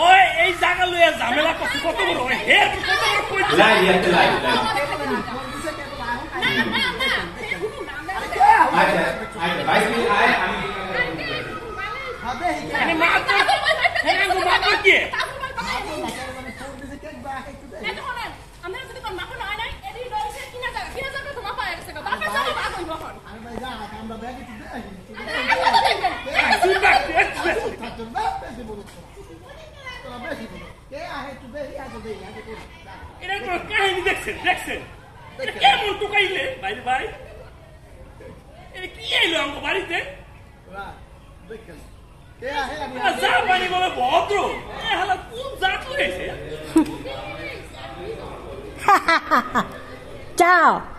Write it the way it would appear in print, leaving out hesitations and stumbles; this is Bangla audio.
ওই এই জায়গা লইয়া ঝামেলা করতে কত বড় হয় হে কত বড় কই লাই দিতে লাই আচ্ছা ভাই আয় আমি হবে এখানে মার তো এখানে গো মার তো কি আমরা যদি কোন মাপন হয় নাই এডি রইছে কিনা জায়গা তো মাপা আছে গো বাপা সব আগুন বহন আরে ভাই যা আমরা ব্যাগে দিতে কাহিনী দেখছেন দেখছেন কেমন টুকাইলে ভাই ভাই এটা কি এলো আমার বাড়িতে যা বাড়ি বলে ভদ্র হালা কোন জাত হয়েছে Ciao!